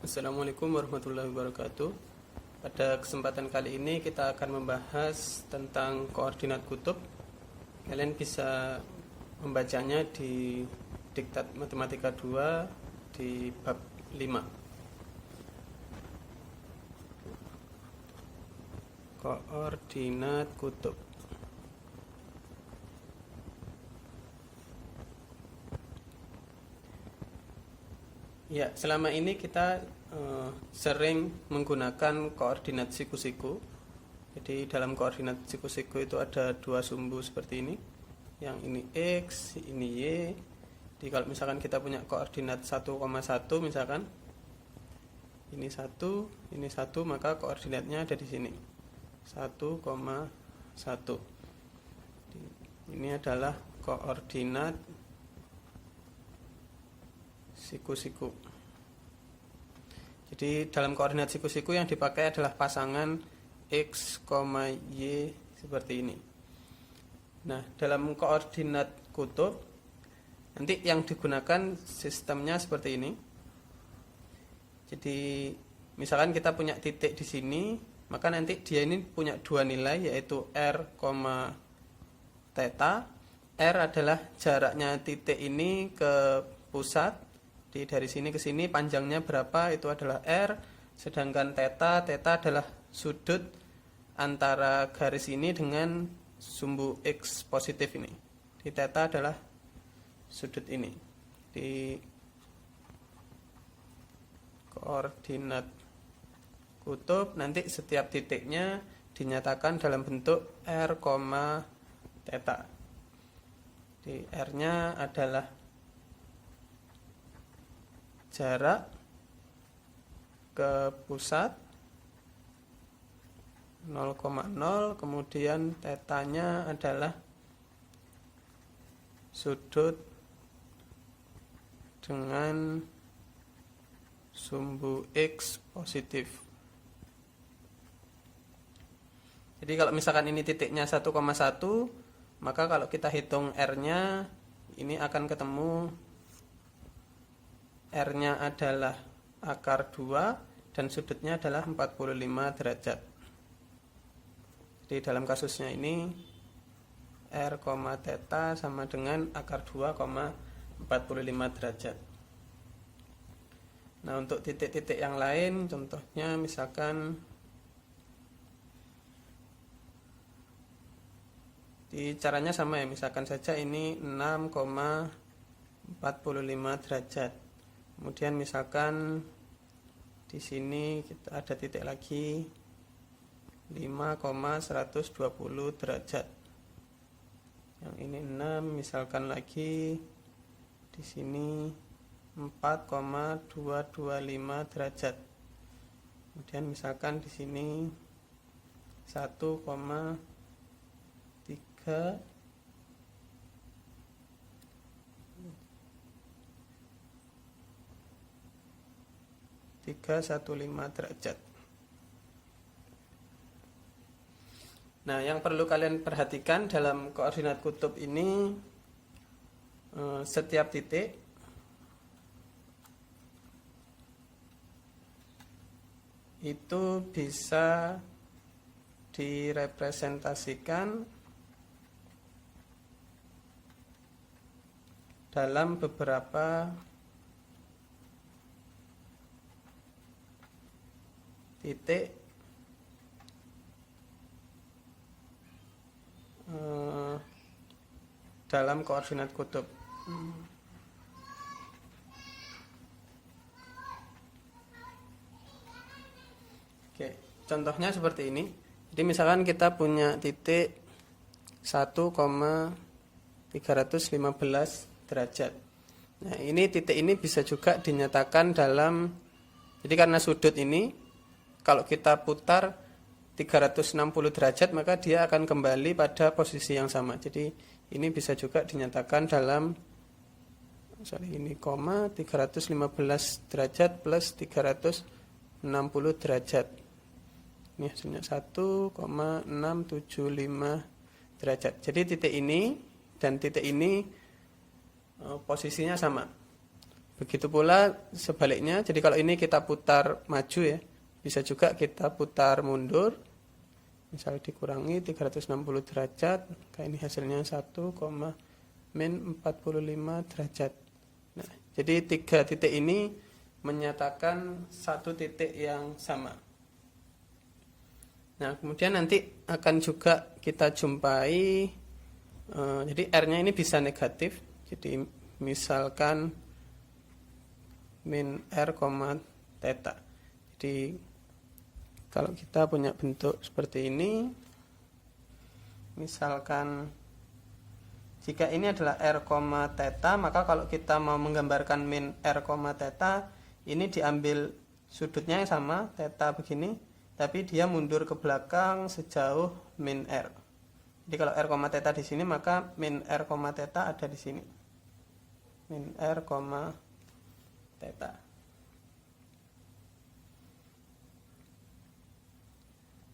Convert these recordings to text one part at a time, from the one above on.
Assalamualaikum warahmatullahi wabarakatuh. Pada kesempatan kali ini kita akan membahas tentang koordinat kutub. Kalian bisa membacanya di Diktat Matematika 2 di bab 5. Koordinat kutub. Ya, selama ini kita sering menggunakan koordinat siku-siku. Jadi dalam koordinat siku-siku itu ada dua sumbu seperti ini. Yang ini X, ini Y. Jadi kalau misalkan kita punya koordinat 1,1 misalkan, ini 1, maka koordinatnya ada di sini. 1,1. Ini adalah koordinat siku-siku. Jadi dalam koordinat siku-siku yang dipakai adalah pasangan X, Y seperti ini. Nah, dalam koordinat kutub nanti yang digunakan sistemnya seperti ini. Jadi misalkan kita punya titik di sini, maka nanti dia ini punya dua nilai, yaitu R, theta. R adalah jaraknya titik ini ke pusat. Jadi dari sini ke sini panjangnya berapa, itu adalah R. Sedangkan theta adalah sudut antara garis ini dengan sumbu X positif ini. Di theta adalah sudut ini. Di koordinat kutub nanti setiap titiknya dinyatakan dalam bentuk R, theta. Di R-nya adalah jarak ke pusat 0,0, kemudian tetanya adalah sudut dengan sumbu X positif. Jadi kalau misalkan ini titiknya 1,1, maka kalau kita hitung R-nya ini akan ketemu R-nya adalah akar 2 dan sudutnya adalah 45 derajat. Jadi dalam kasusnya ini R, theta sama dengan akar 2, 45 derajat. Nah, untuk titik-titik yang lain, contohnya misalkan di caranya sama ya, misalkan saja ini 6,45 derajat. Kemudian misalkan di sini kita ada titik lagi 5,120 derajat. Yang ini 6, misalkan lagi di sini 4,225 derajat. Kemudian misalkan di sini 1,315 derajat. Nah, yang perlu kalian perhatikan dalam koordinat kutub ini, setiap titik itu bisa direpresentasikan dalam beberapa titik dalam koordinat kutub. Oke, contohnya seperti ini. Jadi misalkan kita punya titik 1,315 derajat. Nah, ini titik ini bisa juga dinyatakan dalam, jadi karena sudut ini kalau kita putar 360 derajat, maka dia akan kembali pada posisi yang sama. Jadi ini bisa juga dinyatakan dalam ini 315 derajat plus 360 derajat. Ini hasilnya 1,675 derajat. Jadi titik ini dan titik ini posisinya sama. Begitu pula sebaliknya, jadi kalau ini kita putar maju ya, bisa juga kita putar mundur. Misalnya dikurangi 360 derajat, kayak ini hasilnya 1,-45 derajat. Nah, jadi 3 titik ini menyatakan satu titik yang sama. Nah, kemudian nanti akan juga kita jumpai, jadi R-nya ini bisa negatif. Jadi misalkan min R, theta. Jadi kalau kita punya bentuk seperti ini, misalkan jika ini adalah R, theta, maka kalau kita mau menggambarkan min R, theta, ini diambil sudutnya yang sama, theta begini, tapi dia mundur ke belakang sejauh min R. Jadi kalau R, theta di sini, maka min R, theta ada di sini. Min R, theta.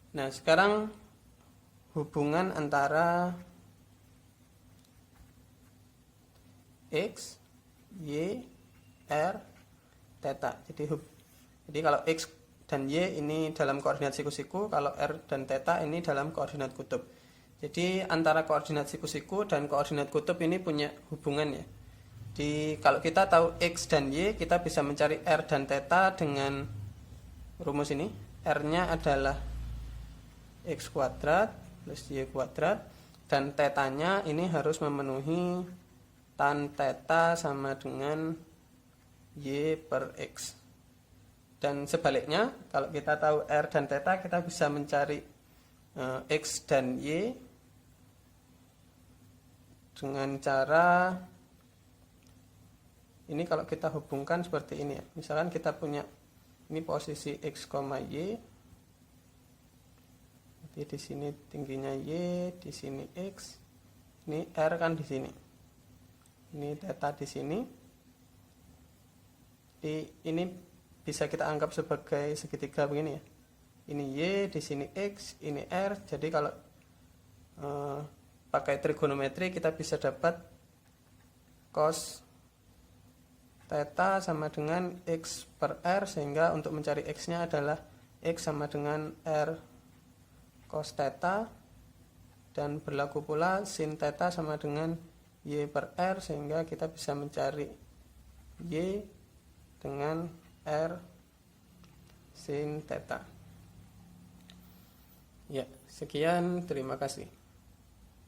Nah, sekarang hubungan antara X, Y, R, theta. Jadi kalau X dan Y ini dalam koordinat siku-siku, kalau R dan theta ini dalam koordinat kutub. Jadi antara koordinat siku-siku dan koordinat kutub ini punya hubungan ya. Kalau kita tahu X dan Y, kita bisa mencari R dan theta dengan rumus ini. R-nya adalah X kuadrat plus Y kuadrat, dan theta-nya ini harus memenuhi tan theta sama dengan Y per X. Dan sebaliknya, kalau kita tahu R dan theta, kita bisa mencari X dan Y dengan cara ini. Kalau kita hubungkan seperti ini ya. Misalkan kita punya ini posisi X, Y. Jadi di sini tingginya Y, di sini X. Ini R kan di sini. Ini theta di sini. Ini bisa kita anggap sebagai segitiga begini ya. Ini Y, di sini X, ini R. Jadi kalau pakai trigonometri kita bisa dapat cos theta sama dengan X per R, sehingga untuk mencari X-nya adalah X sama dengan R cos theta, dan berlaku pula sin theta sama dengan Y per R, sehingga kita bisa mencari Y dengan R sin theta. Ya, sekian, terima kasih.